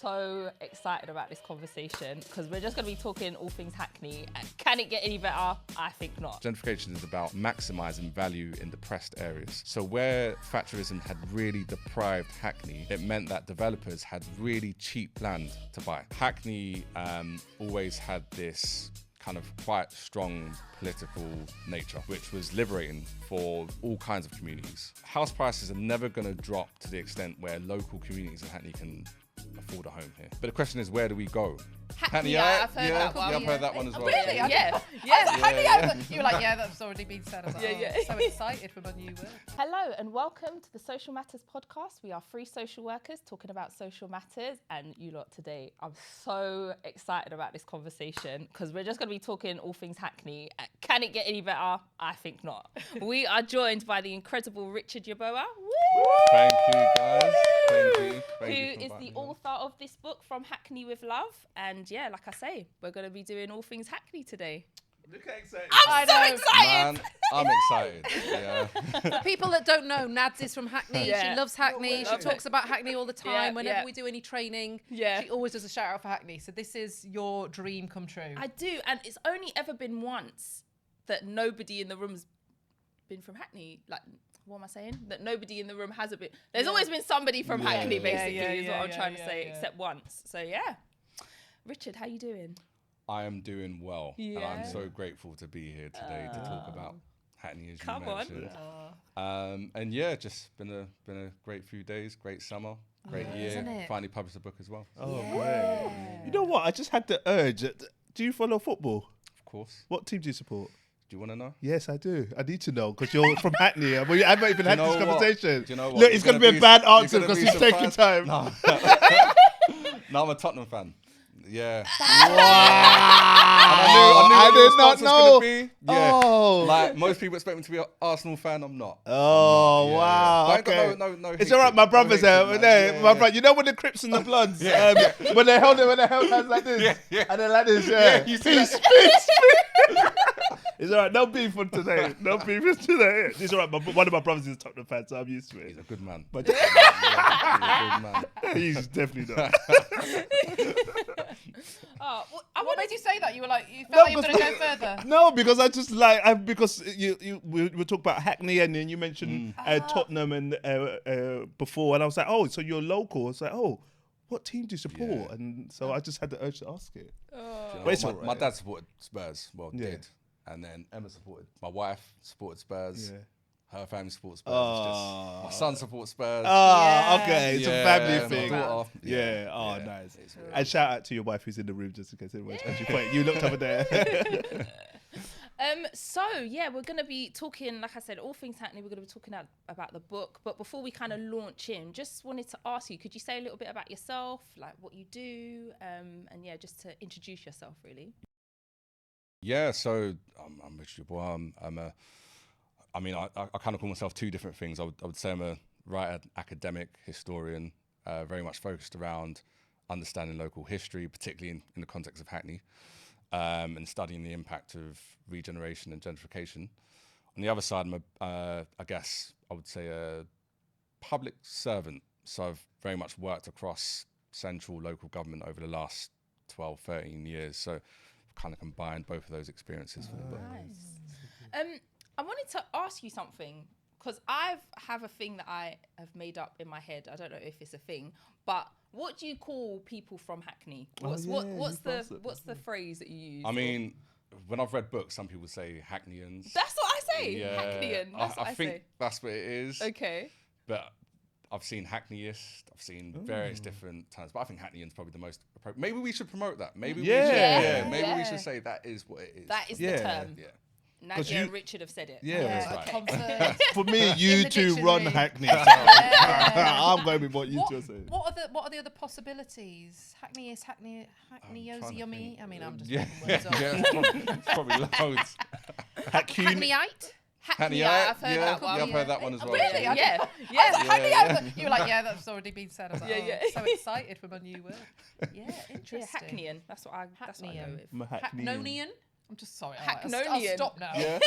So excited about this conversation because we're just going to be talking all things Hackney. Can it get any better? I think not. Gentrification is about maximising value in depressed areas. So where Thatcherism had really deprived Hackney, it meant that developers had really cheap land to buy. Hackney always had this kind of quite strong political nature, which was liberating for all kinds of communities. House prices are never going to drop to the extent where local communities in Hackney can afford a home here. But the question is, where do we go? Hackney, I've heard that one. Yeah, I've heard that one as well. Really? Yeah. You were like, yeah, that's already been said. I was like, so excited for my new word. Hello and welcome to the Social Matters podcast. We are three social workers talking about social matters, and you lot today, I'm so excited about this conversation because we're just going to be talking all things Hackney. Can it get any better? I think not. We are joined by the incredible Richard Yeboah. Thank you, guys. Thank you. Who is the author of this book, From Hackney with Love. And yeah, like I say, we're going to be doing all things Hackney today. Look how excited. I'm so excited. Man, I'm excited. Yeah. For people that don't know, Nads is from Hackney. Yeah. She loves Hackney. She talks about Hackney all the time. Whenever yeah. we do any training, Yeah. she always does a shout out for Hackney. So this is your dream come true. I do, and it's only ever been once that nobody in the room's been from Hackney. Like, what am I saying? That nobody in the room has a bit. There's always been somebody from Hackney, basically, is what I'm trying to say, except once. So yeah. Richard, how you doing? I am doing well. And Yeah. I'm so grateful to be here today to talk about Hackney, as Come you mentioned. And yeah, just been a great few days, great summer, great year. Isn't it? Finally published a book as well. Oh, great. You know what? I just had the urge. Do you follow football? Of course. What team do you support? Do you want to know? Yes, I do. I need to know because you're from Hackney. I haven't even had know this what? conversation. Do you know what? Look, it's going to be a bad answer because he's taking time. No. No, I'm a Tottenham fan. Yeah. Wow. I knew did what not your response know. was gonna be. Yeah. Oh. Like, most people expect me to be an Arsenal fan. I'm not. Oh, I'm not. wow. But I ain't Okay. got no It's hatred. all right. My brother's hatred, there. man. Yeah, My yeah. brother. You know when the Crips and the Bloods, Yeah. when they held hands like this, Yeah. and then like this, Yeah, you see peace, peace, peace. It's all right. No beef for today. No beef for today. It's all right. One of my brothers is a Tottenham fan, so I'm used to it. He's a good man. But He's a good man. he's definitely not. What made you say that? You were like, you felt like you were going to go further. No, because I just like because we talk about Hackney and then you mentioned Tottenham and before, and I was like, oh, so you're local. I was like, oh, what team do you support? Yeah. And so I just had the urge to ask it. Do you know But it's what? all my right. dad supported Spurs. Well, Yeah. did. And then Emma supported. My wife supported Spurs. Yeah. Her family supports Spurs. It's just, my son supports Spurs. Oh, okay. It's a Yeah, family my thing. daughter. Yeah. Oh, Yeah. nice. It's really And shout out to your wife who's in the room just in case anyone's actually playing. You looked over there. So yeah, we're going to be talking, like I said, all things Hackney. We're going to be talking about the book. But before we kind of launch in, just wanted to ask you, could you say a little bit about yourself, like what you do, and yeah, just to introduce yourself, really. Yeah, so I'm Richard Yeboah. I kind of call myself two different things. I would say I'm a writer, academic, historian, very much focused around understanding local history, particularly in the context of Hackney, and studying the impact of regeneration and gentrification. On the other side, I'm I guess I would say a public servant. So I've very much worked across central, local government over the last 12, 13 years. So kind of combined both of those experiences for the book. Nice. I wanted to ask you something because I have a thing that I have made up in my head. I don't know if it's a thing, but what do you call people from Hackney? What's the phrase that you use? I mean, when I've read books, some people say Hackneyans. That's what I say. Yeah, Hackneyan. That's what I think say. that's what it is. Okay. But I've seen Hackneyist, I've seen various different terms, but I think Hackneyan's probably the most appropriate. Maybe we should promote that. Maybe we should say that is what it is. That is the term. Yeah. Nadia and Richard have said it. Yeah. That's right. Confirmed. For me, you In the two run dictionary. Hackney. So I'm going with what you two are saying. What are the other possibilities? Hackney is Hackney trying Yosi to Yummy. think. I mean, I'm just Yeah, making words up. it's probably loads. Hackneyite? Hackney, I've heard that one. Yeah, I've heard that one as well. Really? Yeah. Yeah. I was like, Hackney, Yeah. you were like, yeah, that's already been said. I was like, Yeah. so excited for my new word. Yeah, Yeah, interesting. Hackneyan. That's what I go with. I'm a Hackneyan. Hacknonian? I'm just sorry. Hacknonian. I'll stop now. Yeah.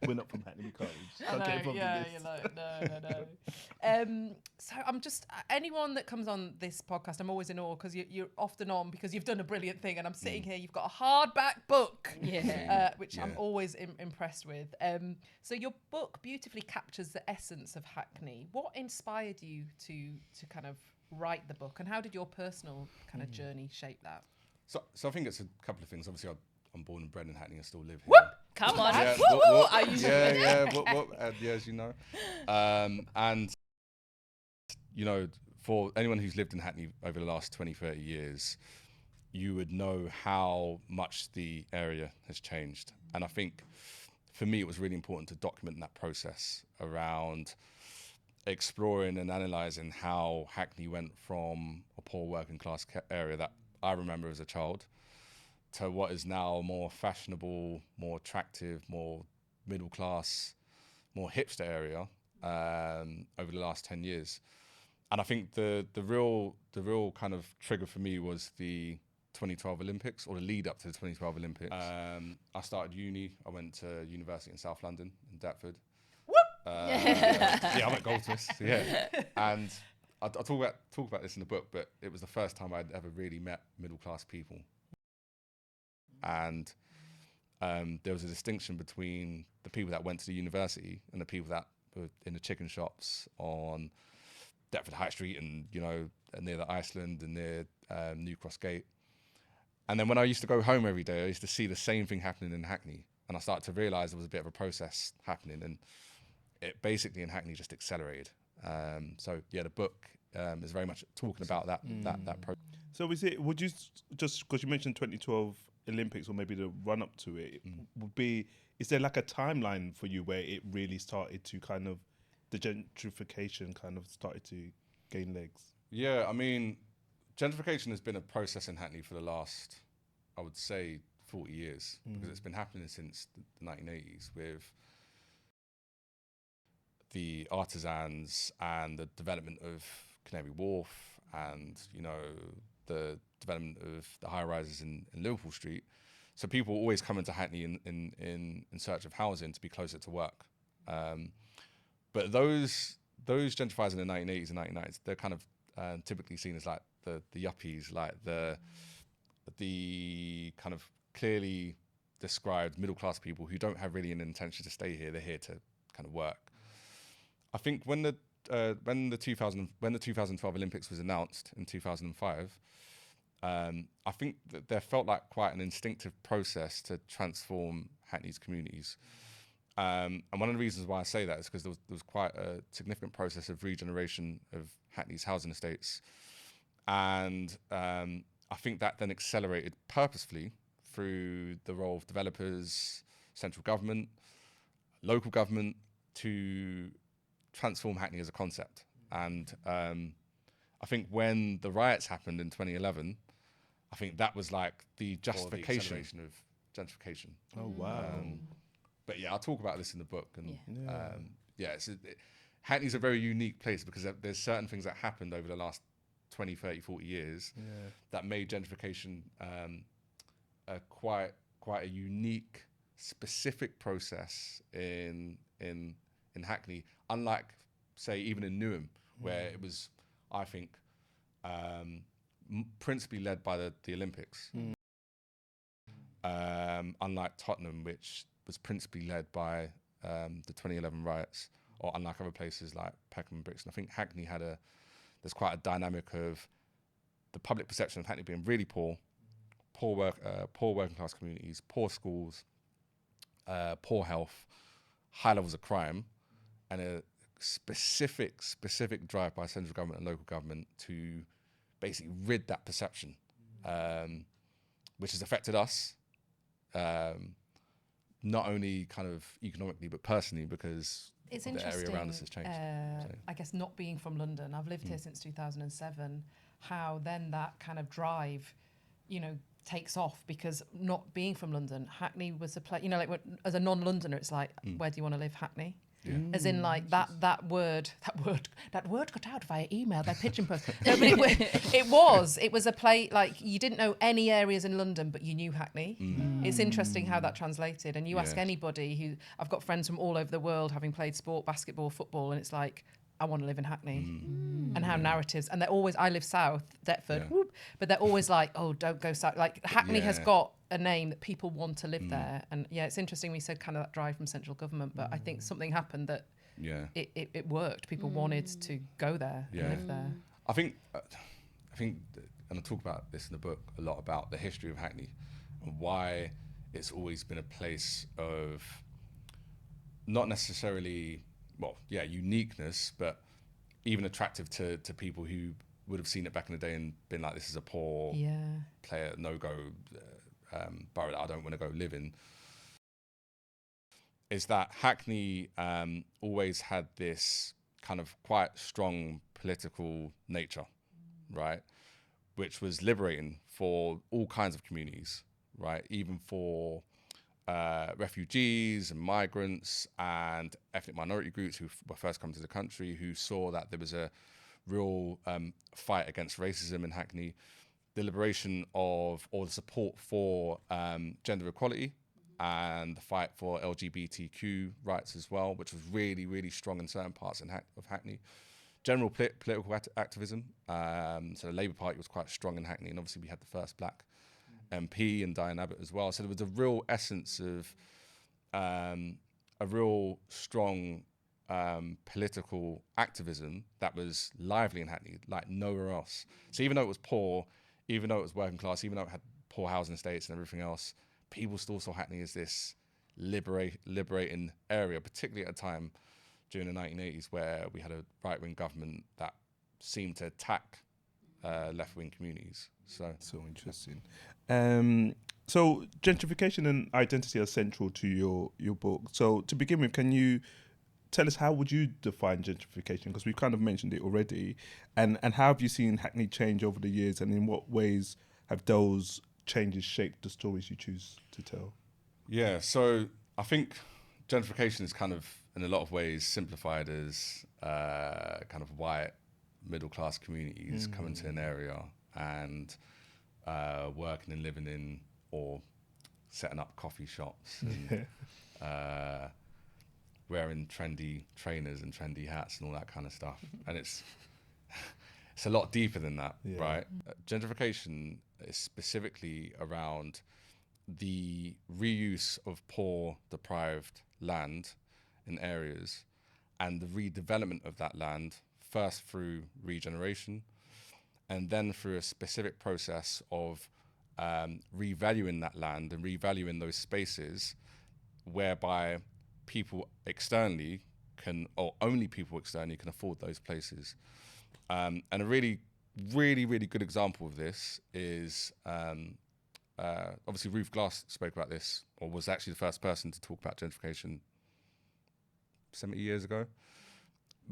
We're not from Hackney, we can't. We just I can't get know, involved yeah, in this. you know, no. So I'm just anyone that comes on this podcast, I'm always in awe because you're often on because you've done a brilliant thing, and I'm sitting here. You've got a hardback book, which I'm always impressed with. So your book beautifully captures the essence of Hackney. What inspired you to kind of write the book, and how did your personal kind of journey shape that? So I think it's a couple of things. Obviously, I'm born and bred in Hackney and still live here. Whoop! Come on. Yeah, Woo! Are you yeah, as you know. And, you know, for anyone who's lived in Hackney over the last 20, 30 years, you would know how much the area has changed. And I think, for me, it was really important to document that process around exploring and analysing how Hackney went from a poor working class area that I remember as a child to what is now a more fashionable, more attractive, more middle class, more hipster area over the last 10 years. And I think the real kind of trigger for me was the 2012 Olympics, or the lead up to the 2012 Olympics. I started uni. I went to university in South London, in Deptford. Yeah, I went Goldsmiths. Yeah, and I talk about this in the book, but it was the first time I'd ever really met middle class people. And there was a distinction between the people that went to the university and the people that were in the chicken shops on Deptford High Street and, you know, near the Iceland and near New Cross Gate. And then when I used to go home every day, I used to see the same thing happening in Hackney. And I started to realise there was a bit of a process happening, and it basically in Hackney just accelerated. So yeah, the book is very much talking about that process. So would you just, because you mentioned 2012 Olympics, or maybe the run up to it, is there like a timeline for you where it really started to kind of, the gentrification kind of started to gain legs? Yeah, I mean, gentrification has been a process in Hackney for the last, I would say, 40 years, because it's been happening since the 1980s with the artisans and the development of Canary Wharf and, you know, the development of the high-rises in Liverpool Street. So people always come into Hackney in search of housing to be closer to work. But those gentrifiers in the 1980s and 1990s, they're kind of typically seen as like the yuppies, like the kind of clearly described middle-class people who don't have really an intention to stay here. They're here to kind of work. I think when the 2012 Olympics was announced in 2005, I think that there felt like quite an instinctive process to transform Hackney's communities. And one of the reasons why I say that is because there was quite a significant process of regeneration of Hackney's housing estates. And I think that then accelerated purposefully through the role of developers, central government, local government, to transform Hackney as a concept. And I think when the riots happened in 2011, I think that was like the justification of gentrification. Oh, wow. But yeah, I'll talk about this in the book. And Hackney's a very unique place because there's certain things that happened over the last 20, 30, 40 years that made gentrification quite a unique, specific process in Hackney, unlike, say, even in Newham, where it was, I think, principally led by the Olympics. Unlike Tottenham, which was principally led by the 2011 riots, or unlike other places like Peckham and Brixton. I think Hackney there's quite a dynamic of the public perception of Hackney being really poor working class communities, poor schools, poor health, high levels of crime, and a specific drive by central government and local government to basically rid that perception, which has affected us, not only kind of economically but personally, because it's the area around us has changed. I guess not being from London, I've lived here since 2007, how then that kind of drive, you know, takes off, because not being from London, Hackney was a place, you know, like as a non-Londoner, it's like, where do you want to live? Hackney. as in like that word got out via email by pigeon post. No, but it was a play, like you didn't know any areas in London, but you knew Hackney. It's interesting how that translated. And you ask anybody who, I've got friends from all over the world having played sport, basketball, football, and it's like, I want to live in Hackney. And how narratives, and they're always, I live south, Deptford, whoop, but they're always like, oh, don't go south. Like Hackney has got a name that people want to live there. And it's interesting we said kind of that drive from central government, but I think something happened that it worked. People wanted to go there and live there. I think, and I talk about this in the book a lot, about the history of Hackney and why it's always been a place of not necessarily, uniqueness, but even attractive to people who would have seen it back in the day and been like, this is a poor player, no-go borough that I don't want to go live in. Is that Hackney always had this kind of quite strong political nature, right? Which was liberating for all kinds of communities, right? Even for refugees and migrants and ethnic minority groups who were first coming to the country, who saw that there was a real fight against racism in Hackney, the liberation of, or the support for gender equality and the fight for LGBTQ rights as well, which was really, really strong in certain parts of Hackney. General political activism. So the Labour Party was quite strong in Hackney, and obviously we had the first black MP and Diane Abbott as well. So there was a real essence of a real strong political activism that was lively in Hackney, like nowhere else. So even though it was poor, even though it was working class, even though it had poor housing estates and everything else, people still saw Hackney as this liberating area, particularly at a time during the 1980s where we had a right-wing government that seemed to attack left-wing communities. So interesting. So gentrification and identity are central to your book. So to begin with, can you tell us, how would you define gentrification? Because we've kind of mentioned it already. And how have you seen Hackney change over the years, and in what ways have those changes shaped the stories you choose to tell? Yeah, so I think gentrification is kind of, in a lot of ways, simplified as kind of white middle-class communities coming to an area and working and living in, or setting up coffee shops and wearing trendy trainers and trendy hats and all that kind of stuff. And it's a lot deeper than that, right? Gentrification is specifically around the reuse of poor, deprived land in areas and the redevelopment of that land, first through regeneration and then through a specific process of revaluing that land and revaluing those spaces, whereby people externally can, or only people externally can, afford those places. And a really, really, really good example of this is obviously Ruth Glass spoke about this, or was actually the first person to talk about gentrification 70 years ago.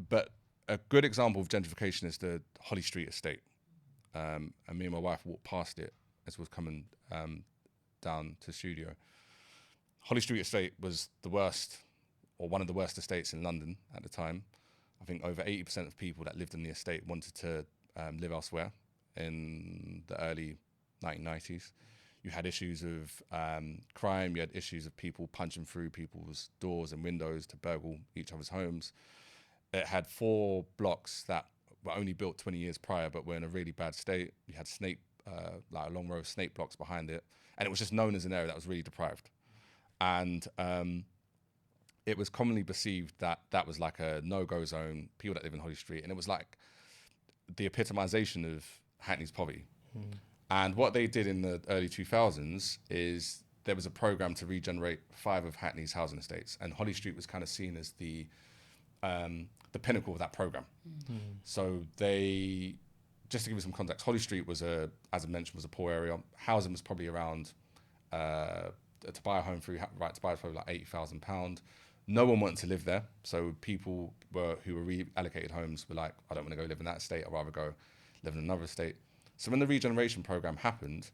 But a good example of gentrification is the Holly Street estate. And me and my wife walked past it as we was coming down to the studio. Holly Street estate was the worst, or one of the worst estates in London at the time. I think over 80% of people that lived in the estate wanted to live elsewhere in the early 1990s. You had issues of crime, you had issues of people punching through people's doors and windows to burgle each other's homes. It had 4 blocks that were only built 20 years prior, but were in a really bad state. You had like a long row of snake blocks behind it. And it was just known as an area that was really deprived. And it was commonly perceived that that was like a no-go zone, people that live in Holly Street. And it was like the epitomization of Hackney's poverty. And what they did in the early 2000s is there was a program to regenerate 5 of Hackney's housing estates. And Holly Street was kind of seen as the pinnacle of that program. So they, just to give you some context, Holly Street was as I mentioned, was a poor area. Housing was probably around, to buy a home through right to buy was probably like £80,000. No one wanted to live there. So people who were reallocated homes were like, I don't want to go live in that estate. I'd rather go live in another estate. So when the regeneration program happened,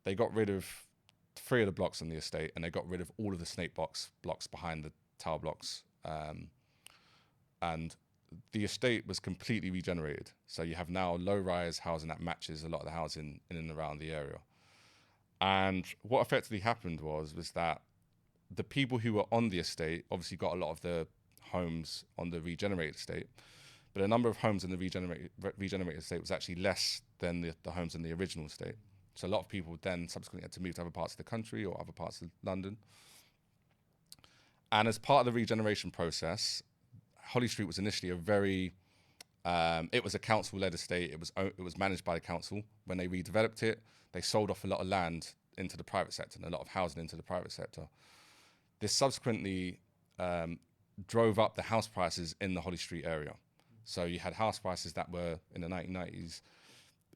they got rid of 3 of the blocks on the estate, and they got rid of all of the snake blocks behind the tower blocks. and the estate was completely regenerated. So you have now low-rise housing that matches a lot of the housing in and around the area. And what effectively happened was that the people who were on the estate obviously got a lot of the homes on the regenerated estate, but the number of homes in the regenerated estate was actually less than the homes in the original estate. So a lot of people then subsequently had to move to other parts of the country or other parts of London. And as part of the regeneration process, Holly Street was initially a very, it was a council-led estate. It was managed by the council. When they redeveloped it, they sold off a lot of land into the private sector and a lot of housing into the private sector. This subsequently drove up the house prices in the Holly Street area. So you had house prices that were in the 1990s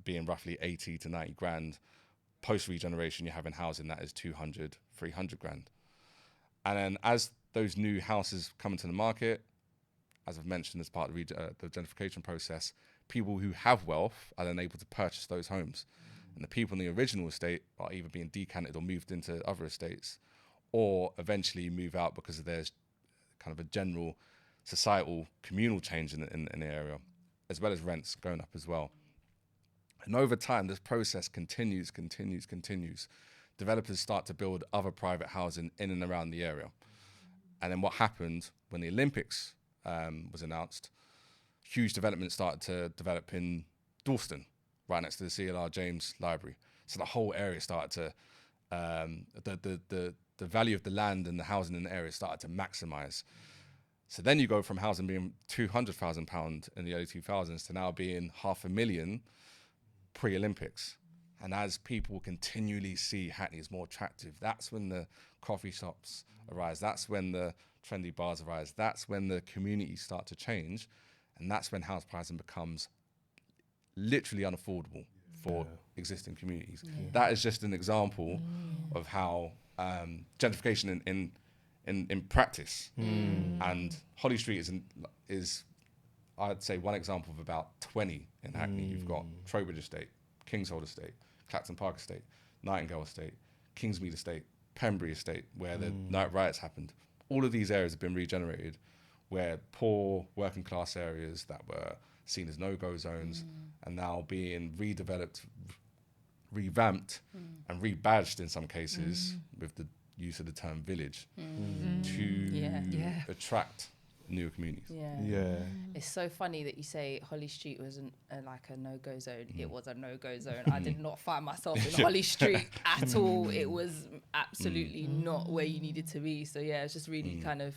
being roughly 80 to 90 grand. Post-regeneration, you're having housing that is 200, 300 grand. And then as those new houses come into the market, as I've mentioned as part of the gentrification process, people who have wealth are then able to purchase those homes. And the people in the original estate are either being decanted or moved into other estates, or eventually move out because there's kind of a general societal communal change in the area, as well as rents going up as well. And over time, this process continues. Developers start to build other private housing in and around the area. And then what happened when the Olympics was announced, huge development started to develop in Dalston, right next to the CLR James Library. So the whole area started to, the value of the land and the housing in the area started to maximise. So then you go from housing being £200,000 in the early 2000s to now being £500,000 pre-Olympics. And as people continually see Hackney as more attractive, that's when the coffee shops arise. That's when the trendy bars arise. That's when the communities start to change. And that's when house pricing becomes literally unaffordable for existing communities. That is just an example of how gentrification in practice. And Holly Street is I'd say one example of about 20 in Hackney. You've got Trowbridge Estate, Kingshold Estate, Clacton Park Estate, Nightingale Estate, Kingsmead Estate, Pembury Estate, where the night riots happened. All of these areas have been regenerated, where poor working class areas that were seen as no-go zones are now being redeveloped, revamped, and rebadged in some cases with the use of the term village to attract newer communities. It's so funny that you say Holly Street wasn't like a no-go zone. It was a no-go zone. I did not find myself in Holly Street at all. It was absolutely not where you needed to be. So yeah, it's just really kind of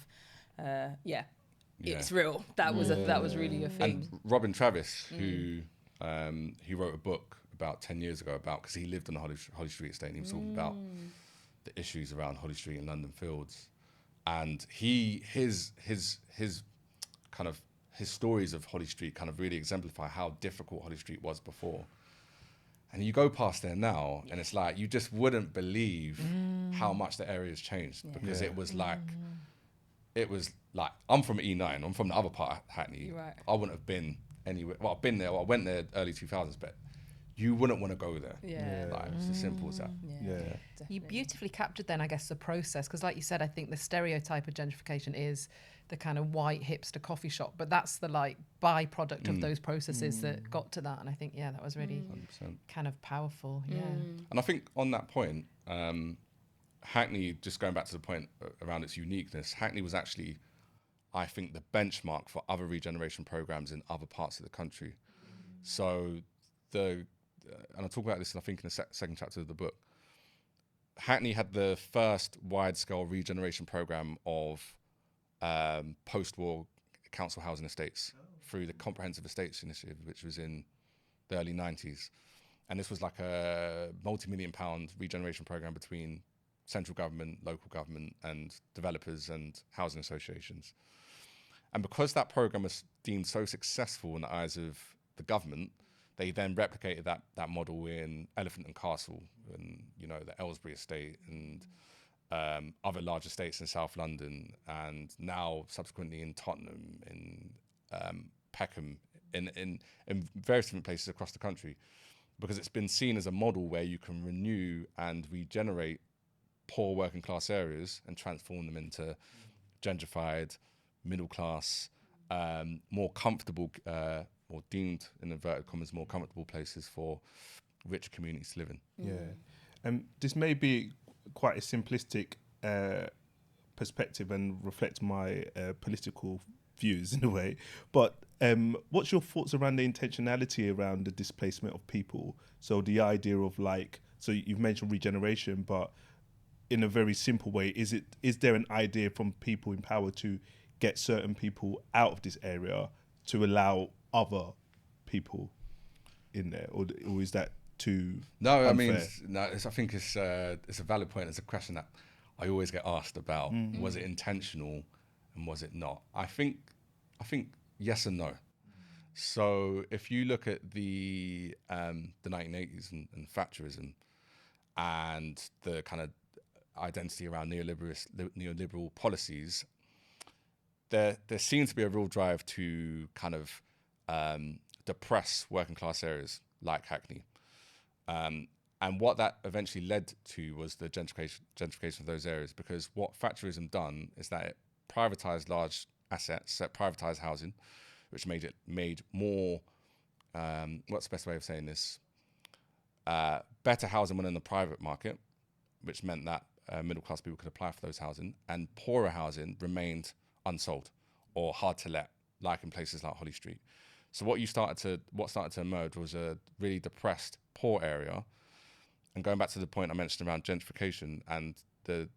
it's real. That was really a thing. And Robin Travis, who he wrote a book about 10 years ago because he lived on the Holly Street estate, and he was talking about the issues around Holly Street and London Fields. And his kind of his stories of Holly Street kind of really exemplify how difficult Holly Street was before. And you go past there now, and it's like you just wouldn't believe how much the area has changed because it was like I'm from E9, I'm from the other part of Hackney. Right. I wouldn't have been anywhere. Well, I've been there. Well, I went there early 2000s, but you wouldn't want to go there. Like, it's as simple as that. You beautifully captured then, I guess, the process, because like you said, I think the stereotype of gentrification is the kind of white hipster coffee shop, but that's the like byproduct of those processes that got to that. And I think, that was really 100%. kind of powerful. And I think on that point, Hackney, just going back to the point around its uniqueness, Hackney was actually, I think, the benchmark for other regeneration programs in other parts of the country. So and I'll talk about this, I think, in the second chapter of the book. Hackney had the first wide-scale regeneration program of post-war council housing estates through the Comprehensive Estates Initiative, which was in the early 90s. And this was like a multi-million-pound regeneration program between central government, local government, and developers and housing associations. And because that program was deemed so successful in the eyes of the government, they then replicated that model in Elephant and Castle, and the Aylesbury estate, and other large estates in South London, and now subsequently in Tottenham, in Peckham, in various different places across the country, because it's been seen as a model where you can renew and regenerate poor working class areas and transform them into gentrified, middle class, more comfortable, or deemed in inverted commas more comfortable places for richer communities to live in. Yeah, this may be quite a simplistic perspective and reflect my political views in a way, but what's your thoughts around the intentionality around the displacement of people? So the idea of like, so you've mentioned regeneration, but in a very simple way, is there an idea from people in power to get certain people out of this area to allow other people in there, or is that too No, unfair? I think it's a valid point. It's a question that I always get asked about. Was it intentional and was it not? I think yes and no. So if you look at the 1980s and Thatcherism and the kind of identity around neoliberal policies, there seems to be a real drive to kind of depress working class areas like Hackney. And what that eventually led to was the gentrification of those areas, because what Thatcherism done is that it privatised large assets, it privatised housing, which made more, what's the best way of saying this? Better housing went in the private market, which meant that middle class people could apply for those housing, and poorer housing remained unsold or hard to let, like in places like Holly Street. So what started to emerge was a really depressed, poor area. And going back to the point I mentioned around gentrification and the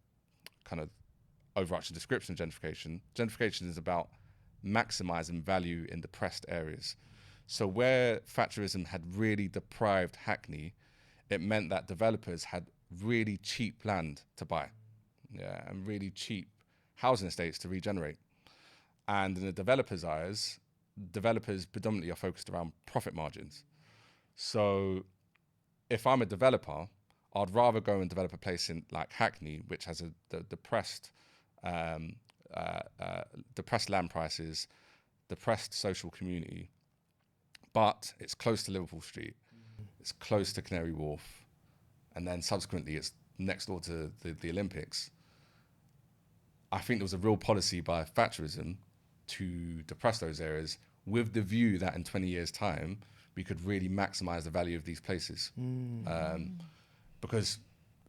kind of overarching description of gentrification is about maximizing value in depressed areas. So where Thatcherism had really deprived Hackney, it meant that developers had really cheap land to buy, and really cheap housing estates to regenerate. And in the developers' eyes, developers predominantly are focused around profit margins. So if I'm a developer, I'd rather go and develop a place in like Hackney, which has the depressed land prices, depressed social community, but it's close to Liverpool Street, it's close to Canary Wharf, and then subsequently it's next door to the Olympics. I think there was a real policy by Thatcherism to depress those areas with the view that in 20 years' time, we could really maximize the value of these places. Because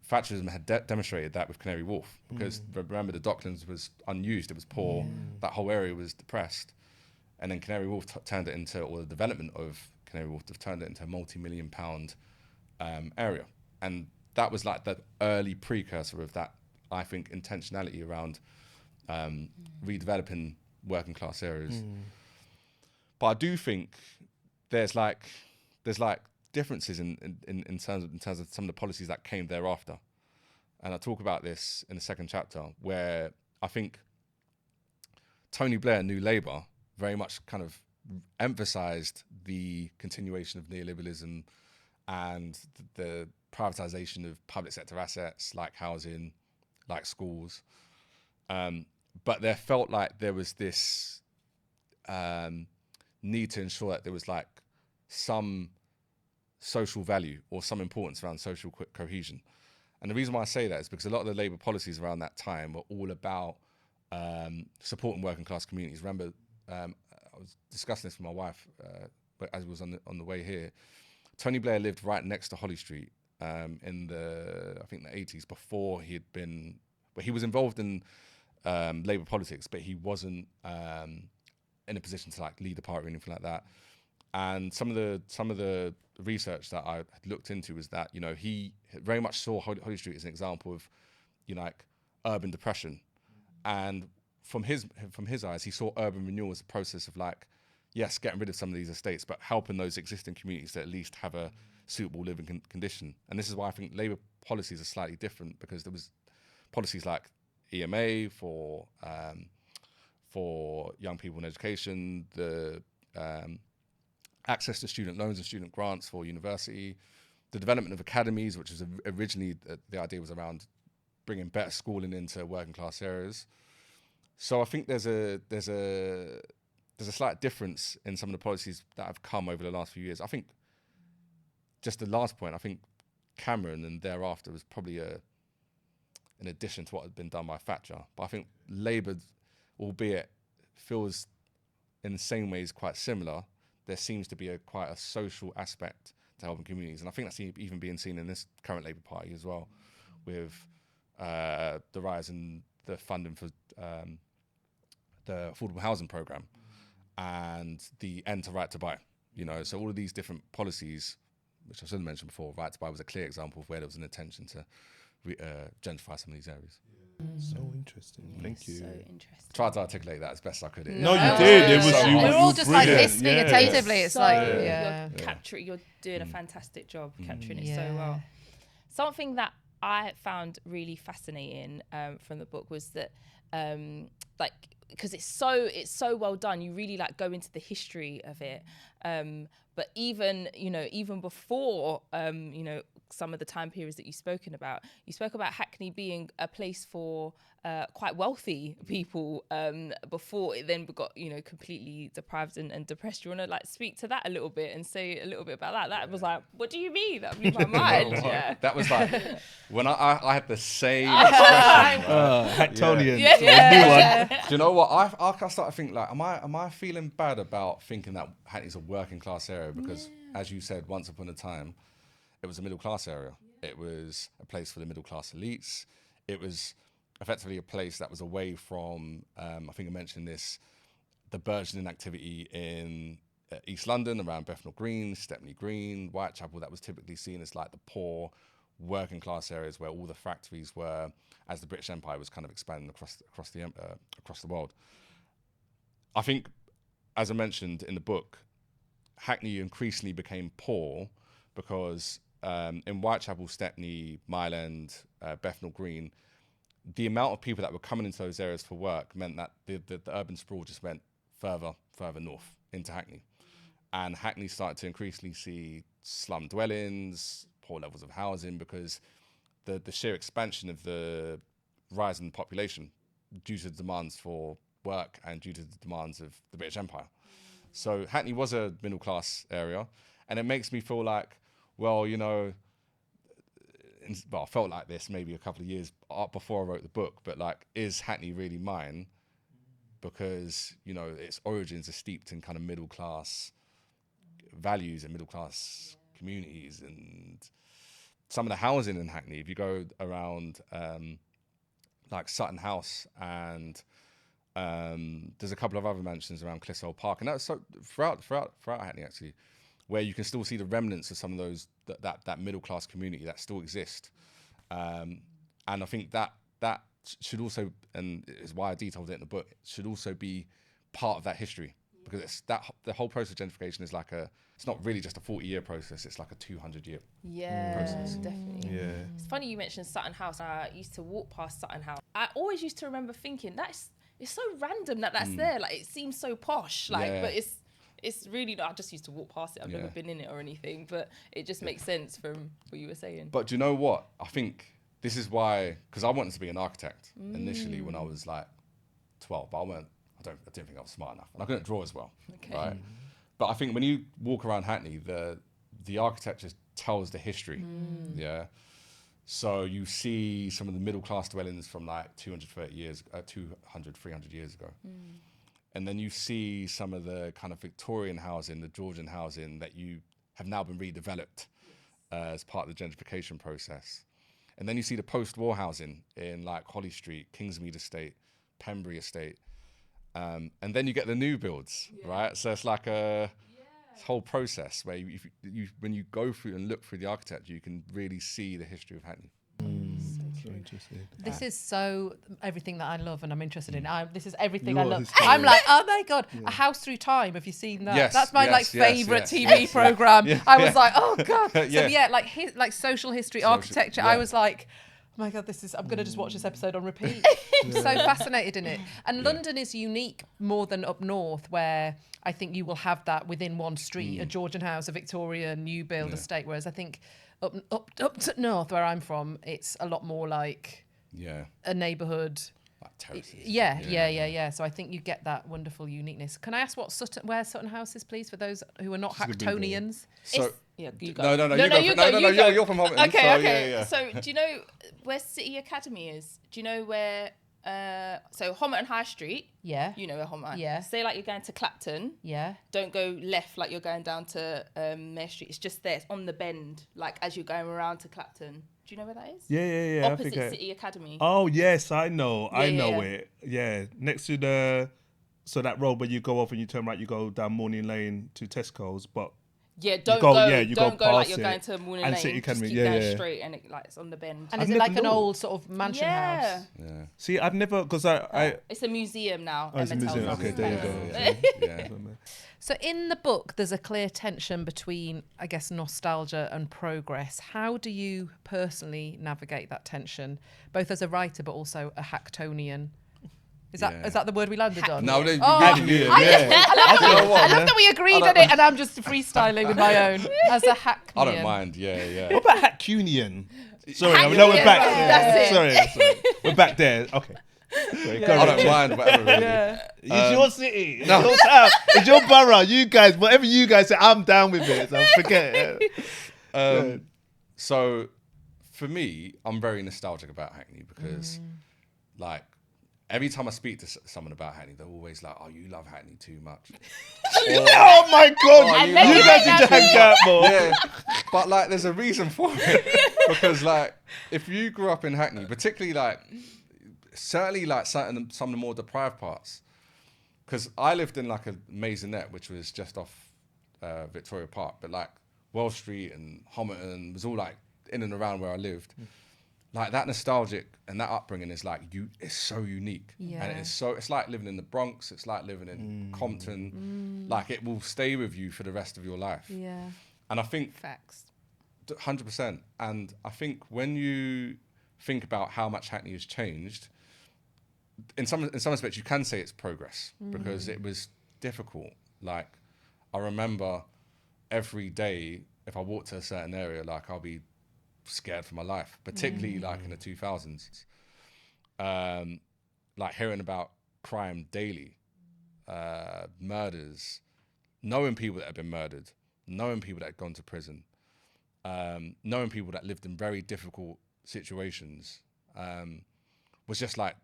Thatcherism had demonstrated that with Canary Wharf, because remember the Docklands was unused, it was poor, that whole area was depressed. And then Canary Wharf turned it into, or the development of Canary Wharf turned it into a multi-million-pound area. And that was like the early precursor of that, I think, intentionality around redeveloping working class areas. But I do think there's like differences in terms of some of the policies that came thereafter. And I talk about this in the second chapter, where I think Tony Blair, New Labour, very much kind of emphasised the continuation of neoliberalism and the privatisation of public sector assets like housing, like schools. But there felt like there was this need to ensure that there was like some social value or some importance around social cohesion. And the reason why I say that is because a lot of the Labour policies around that time were all about supporting working class communities. Remember, I was discussing this with my wife as we was on the way here. Tony Blair lived right next to Holly Street in the 80s, before he was involved in Labour politics, but he wasn't in a position to like lead the party or anything like that. And some of the research that I had looked into was that, you know, he very much saw Holly Street as an example of, you know, like urban depression. And from his eyes, he saw urban renewal as a process of like, yes, getting rid of some of these estates, but helping those existing communities to at least have a suitable living condition. And this is why I think Labour policies are slightly different, because there was policies like EMA for young people in education, the access to student loans and student grants for university, the development of academies, which was originally the idea was around bringing better schooling into working class areas. So I think there's a slight difference in some of the policies that have come over the last few years. I think just the last point, I think Cameron and thereafter was probably in addition to what had been done by Thatcher. But I think Labour, albeit feels in the same ways quite similar, there seems to be quite a social aspect to helping communities. And I think that's even being seen in this current Labour Party as well, with the rise in the funding for the affordable housing programme and the end to right to buy. So all of these different policies, which I should have mentioned before, right to buy was a clear example of where there was an intention to gentrify some of these areas. So interesting. Thank you. So interesting. I tried to articulate that as best I could. No, you did. It was you. We're all just like brilliant. listening attentively. It's like, you're doing a fantastic job capturing it so well. Something that I found really fascinating from the book was that, because it's so well done, you really go into the history of it. But even before, some of the time periods that you spoke about Hackney being a place for quite wealthy people before it then got completely deprived and depressed. You want to speak to that a little bit and say a little bit about that? That was what do you mean? That blew my mind. Yeah. That was when I had the same expression. Hacktonian. Yeah. Do you know what? I started thinking am I feeling bad about thinking that Hackney's a working class area? Because as you said, once upon a time, it was a middle class area. It was a place for the middle class elites. It was effectively a place that was away from, I think I mentioned this, the burgeoning activity in East London around Bethnal Green, Stepney Green, Whitechapel, that was typically seen as the poor working class areas where all the factories were, as the British Empire was kind of expanding across the world. I think, as I mentioned in the book, Hackney increasingly became poor because in Whitechapel, Stepney, Mile End, Bethnal Green, the amount of people that were coming into those areas for work meant that the urban sprawl just went further north into Hackney. And Hackney started to increasingly see slum dwellings, poor levels of housing, because the sheer expansion of the rise in population due to the demands for work and due to the demands of the British Empire. So Hackney was a middle class area, and it makes me feel I felt like this maybe a couple of years before I wrote the book, but is Hackney really mine? Because, its origins are steeped in kind of middle class values and middle class communities, and some of the housing in Hackney, if you go around Sutton House, and there's a couple of other mansions around Clissold Park, and that's so throughout Hackney actually, where you can still see the remnants of some of those that middle class community that still exist, and I think that should also, and is why I detailed it in the book, it should also be part of that history, because the whole process of gentrification is it's not really just a 40-year process, it's a 200-year process. Definitely. Yeah. It's funny you mentioned Sutton House. I used to walk past Sutton House. I always used to remember thinking it's so random that's there. It seems so posh, but it's really not. I just used to walk past it. I've never been in it or anything, but it just makes sense from what you were saying. But do you know what? I think this is why, because I wanted to be an architect initially when I was 12, but I didn't think I was smart enough, and I couldn't draw as well. Okay. Right? But I think when you walk around Hackney, the architecture tells the history. Yeah. So you see some of the middle class dwellings from 300 years ago. And then you see some of the kind of Victorian housing, the Georgian housing that have now been redeveloped as part of the gentrification process. And then you see the post-war housing in Holly Street, Kingsmead Estate, Pembury Estate. And then you get the new builds, right? So it's this whole process where when you go through and look through the architecture, you can really see the history of Hackney. So interesting. This is so everything that I love and I'm interested in. This is everything You're I love. historian. I'm oh my God, A House Through Time. Have you seen that? Yes, That's my yes, favorite yes, TV yes, program. yeah. I was oh God. Yeah. So social history, architecture. yeah. I was oh my God, I'm going to just watch this episode on repeat. I'm so fascinated in it. And London is unique more than up north, where I think you will have that within one street, a Georgian house, a Victorian new build estate. Whereas I think up to north, where I'm from, it's a lot more a neighbourhood. Terraces. Yeah. So I think you get that wonderful uniqueness. Can I ask where Sutton House is, please, for those who are not Hacktonians? So you go. No, you go. you're from Holland. Okay. Yeah. So do you know where City Academy is? Do you know where So Homerton High Street. Yeah. You know where Homerton. Yeah. Say like you're going to Clapton. Yeah. Don't go left like you're going down to Mare Street. It's just there. It's on the bend, like as you're going around to Clapton. Do you know where that is? Yeah. Opposite City Academy. Oh yes, I know. Yeah, I know it. Yeah, next to that road where you go off and you turn right, you go down Morning Lane to Tesco's, but Yeah, don't go you don't go go like past you're it. going to Morning And Lane. City Just Academy, keep yeah, going yeah. straight, and it's on the bend. And I've is it like never an known. old sort of mansion house? Yeah. See, I've never, because I It's a museum now. it's a Emma tells museum. us. Okay, there you go. Yeah. So in the book, there's a clear tension between, I guess, nostalgia and progress. How do you personally navigate that tension, both as a writer but also a Hacktonian? Is that the word we landed on? No, I love that we agreed on it, and I'm just freestyling with my own as a Hackney. I don't mind. Yeah. What about Hackunian? Sorry, Hackunian, no, we're back. that's it. Sorry, we're back there. Okay. Sorry, I don't mind whatever. Really. It's your city. It's your town. It's your borough. You guys, whatever you guys say, I'm down with it. So forget it. So, for me, I'm very nostalgic about Hackney because, like, every time I speak to someone about Hackney, they're always like, "Oh, you love Hackney too much." Oh my God! you You guys need to hang out more. Yeah, but like, there's a reason for it because, like, if you grew up in Hackney, particularly like, certainly like some of the more deprived parts, because I lived in like a maisonette, which was just off Victoria Park, but like Wells Street and Homerton was all like in and around where I lived. Like that nostalgic and that upbringing is like it's so unique, and it's like living in the Bronx. It's like living in Compton. Like it will stay with you for the rest of your life. Yeah. And I think Facts. 100%. And I think when you think about how much Hackney has changed, in some aspects you can say it's progress because it was difficult. Like I remember every day if I walked to a certain area, like I'll be scared for my life, particularly like in the 2000s. Like hearing about crime daily, murders, knowing people that have been murdered, knowing people that had gone to prison, knowing people that lived in very difficult situations, was just like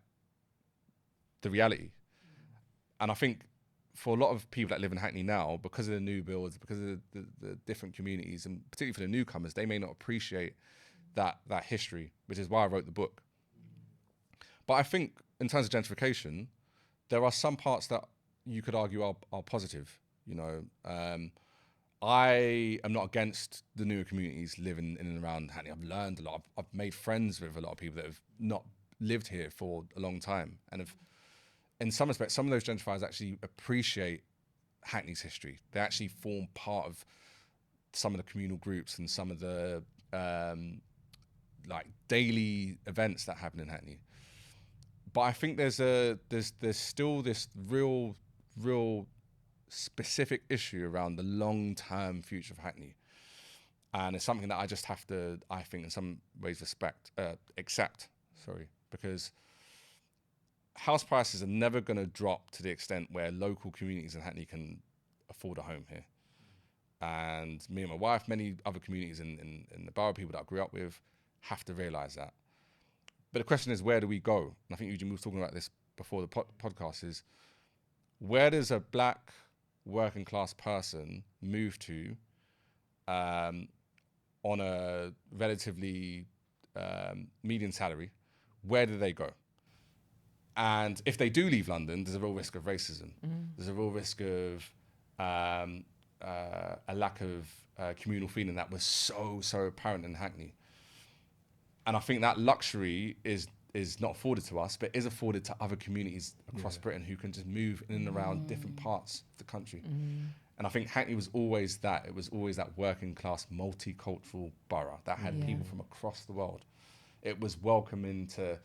the reality. And I think for a lot of people that live in Hackney now, because of the new builds, because of the different communities, and particularly for the newcomers, they may not appreciate that history, which is why I wrote the book. But I think in terms of gentrification, there are some parts that you could argue are positive. You know, I am not against the newer communities living in and around Hackney. I've learned a lot. I've made friends with a lot of people that have not lived here for a long time, and have, in some respects, some of those gentrifiers actually appreciate Hackney's history. They actually form part of some of the communal groups and some of the like daily events that happen in Hackney. But I think there's still this real specific issue around the long-term future of Hackney, and it's something that I just have to, I think, in some ways accept. Because house prices are never going to drop to the extent where local communities in Hackney can afford a home here. And me and my wife, many other communities in the borough, people that I grew up with, have to realise that. But the question is, where do we go? And I think Eugene was talking about this before the podcast, is where does a black working class person move to on a relatively median salary? Where do they go? And if they do leave London, there's a real risk of racism. There's a real risk of a lack of communal feeling that was so apparent in Hackney. And I think that luxury is not afforded to us, but is afforded to other communities across Britain who can just move in and around different parts of the country. And I think Hackney was always that. It was always that working class, multicultural borough that had people from across the world. It was welcoming to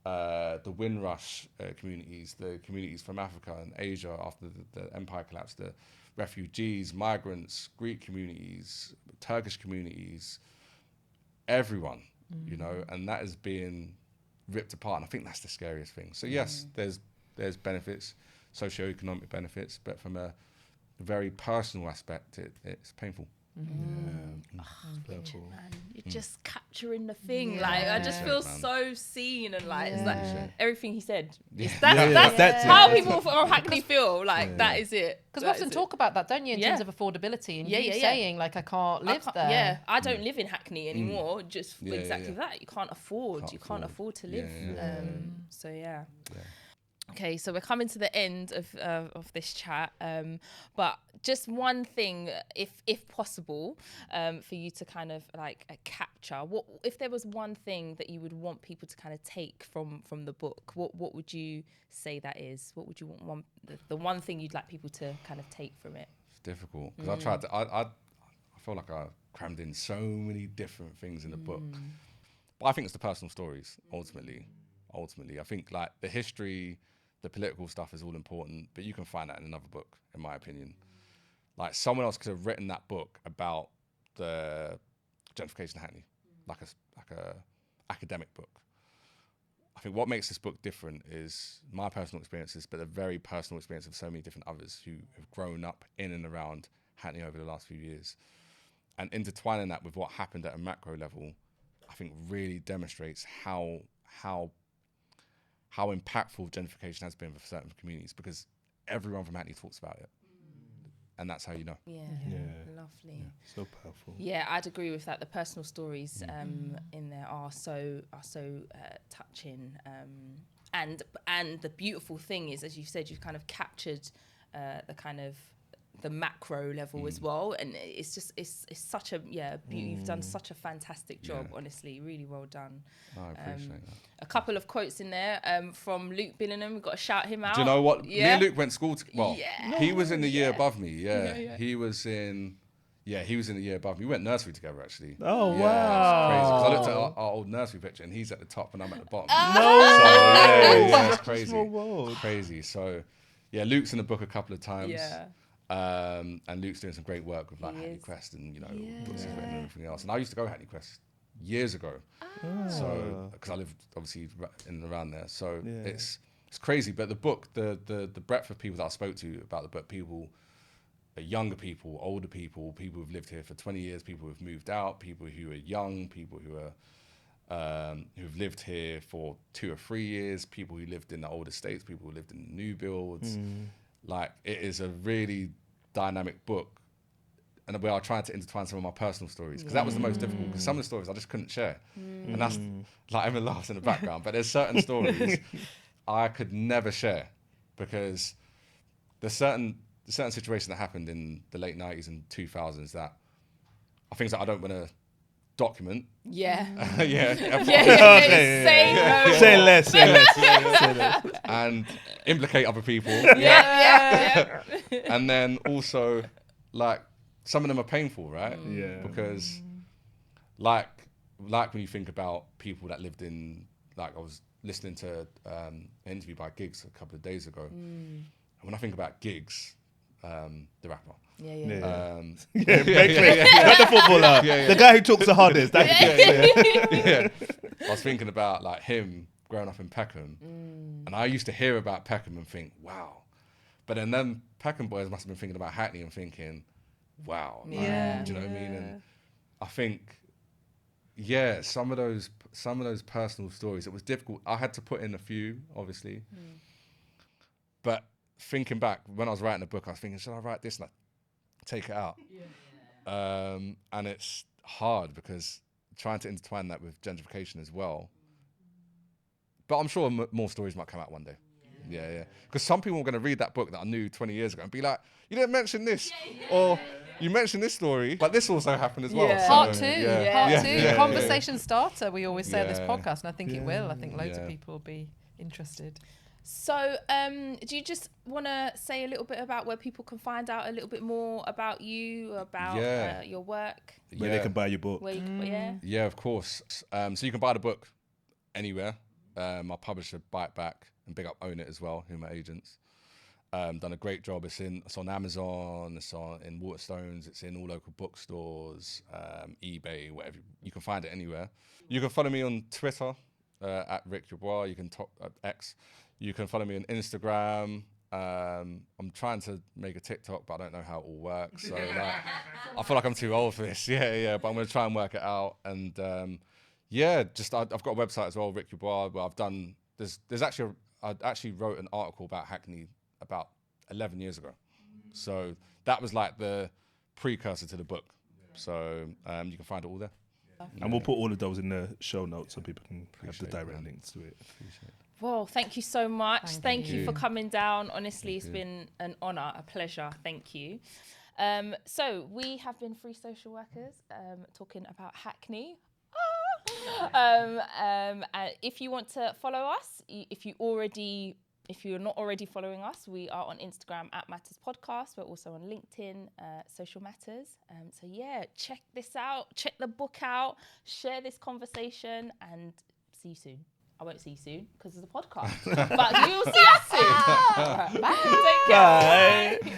the Windrush communities, the communities from Africa and Asia after the empire collapsed, the refugees, migrants, Greek communities, Turkish communities, everyone, you know, and that is being ripped apart. And I think that's the scariest thing. So yes, there's benefits, socioeconomic benefits, but from a very personal aspect, it's painful. Richard, man, you just captured capturing the thing. Yeah. Like I just feel Man. so seen, and like it's like Yeah. everything he said. Yeah. That's it. how people from Hackney feel. Like that is it. Because we That often is talk about that, don't you, in Yeah. terms of affordability, and Yeah, you yeah, yeah. saying like I can't live there. Yeah, I don't live in Hackney anymore. Just Yeah, yeah, exactly yeah. that. You can't afford. Can't you can't afford to live. Yeah, yeah, So yeah. Yeah. Okay, so we're coming to the end of this chat, but just one thing, if possible, for you to kind of like capture. What if there was one thing that you would want people to kind of take from the book? What would you say that is? What would you want the one thing you'd like people to kind of take from it? It's difficult because I tried to. I feel like I crammed in so many different things in the book, but I think it's the personal stories ultimately. I think like the history, the political stuff is all important, but you can find that in another book, in my opinion. Like someone else could have written that book about the gentrification of Hackney, like a academic book. I think what makes this book different is my personal experiences, but the very personal experience of so many different others who have grown up in and around Hackney over the last few years. And intertwining that with what happened at a macro level, I think really demonstrates how impactful gentrification has been for certain communities, because everyone from Hackney talks about it. And that's how you know. Yeah, lovely. So powerful. Yeah, I'd agree with that. The personal stories in there are so touching, and the beautiful thing is, as you said, you've kind of captured the kind of the macro level as well, and it's such a you've done such a fantastic job. Honestly, really well done. I appreciate that. A couple of quotes in there from Luke Billingham. We've got to shout him out. Do you know what? Me Yeah. and Luke went to school. He was in the year Yeah. above me. Yeah. He was in the year above me. We went nursery together, actually. Oh, Yeah, wow. it's crazy. 'Cause I looked at our old nursery picture, and he's at the top, and I'm at the bottom. No. Yeah, it's crazy. Small world. It's crazy. So, yeah, Luke's in the book a couple of times. Yeah. And Luke's doing some great work with like He Hackney is. Quest and books he's written and everything else. And I used to go Hackney Quest years ago. So because I lived obviously in and around there. So it's crazy. But the book, the breadth of people that I spoke to about the book, people, younger people, older people, people who've lived here for 20 years, people who've moved out, people who are young, people who are who've lived here for 2 or 3 years, people who lived in the old estates, people who lived in new builds. Like, it is a really dynamic book, and where I tried to intertwine some of my personal stories, because that was the most difficult, because some of the stories I just couldn't share. And that's, like, Emma laughs in the background, but there's certain stories I could never share, because there's certain situation that happened in the late 90s and 2000s that are things that I don't want to document. Yeah. Say less. And implicate other people. Yeah. And then also, like, some of them are painful, right? Yeah. Because, like when you think about people that lived in, like, I was listening to an interview by Giggs a couple of days ago. And when I think about Giggs, the rapper. Very Yeah. clear. Not the footballer. The guy who talks the hardest. Yeah. I was thinking about, like, him growing up in Peckham, and I used to hear about Peckham and think, wow. But then them Peckham boys must have been thinking about Hackney and thinking, wow. Like, do you know what I mean? And I think, some of those personal stories, it was difficult. I had to put in a few, obviously. But thinking back, when I was writing the book, I was thinking, should I write this? And take it out. And it's hard because trying to intertwine that with gentrification as well. But I'm sure more stories might come out one day. Yeah. Because some people are going to read that book that I knew 20 years ago and be like, you didn't mention this. Or you mentioned this story, but this also happened as well. Yeah. So, Part two, conversation starter, we always say at this Yeah. podcast, and I think it will. I think loads of Yeah. people will be interested. So, do you just want to say a little bit about where people can find out a little bit more about you, about your work? Where they can buy your book. Where you can, Yeah, of course. So you can buy the book anywhere. My publisher, Buy It Back, and big up Own It as well, who are my agents. Done a great job. It's on Amazon, it's in Waterstones, it's in all local bookstores, eBay, whatever. You can find it anywhere. You can follow me on Twitter at Richard Yeboah. You can talk at X. You can follow me on Instagram. I'm trying to make a TikTok, but I don't know how it all works. So I feel like I'm too old for this. Yeah. But I'm going to try and work it out. And Yeah, I've got a website as well, Rick Yeboah, where I've done. I actually wrote an article about Hackney about 11 years ago. So that was like the precursor to the book. So you can find it all there. And we'll put all of those in the show notes so people can have the direct links to it. Well, thank you so much. Thank you you. for coming down. Honestly, it's been an honour, a pleasure. Thank you. So we have been Free Social Workers talking about Hackney. If you want to follow us, if you're not already following us, we are on Instagram at Matters Podcast. We're also on LinkedIn, Social Matters. So yeah, check this out, check the book out, share this conversation, and see you soon. I won't see you soon because it's a podcast, but you'll see us soon. All right, bye. Take care. Bye.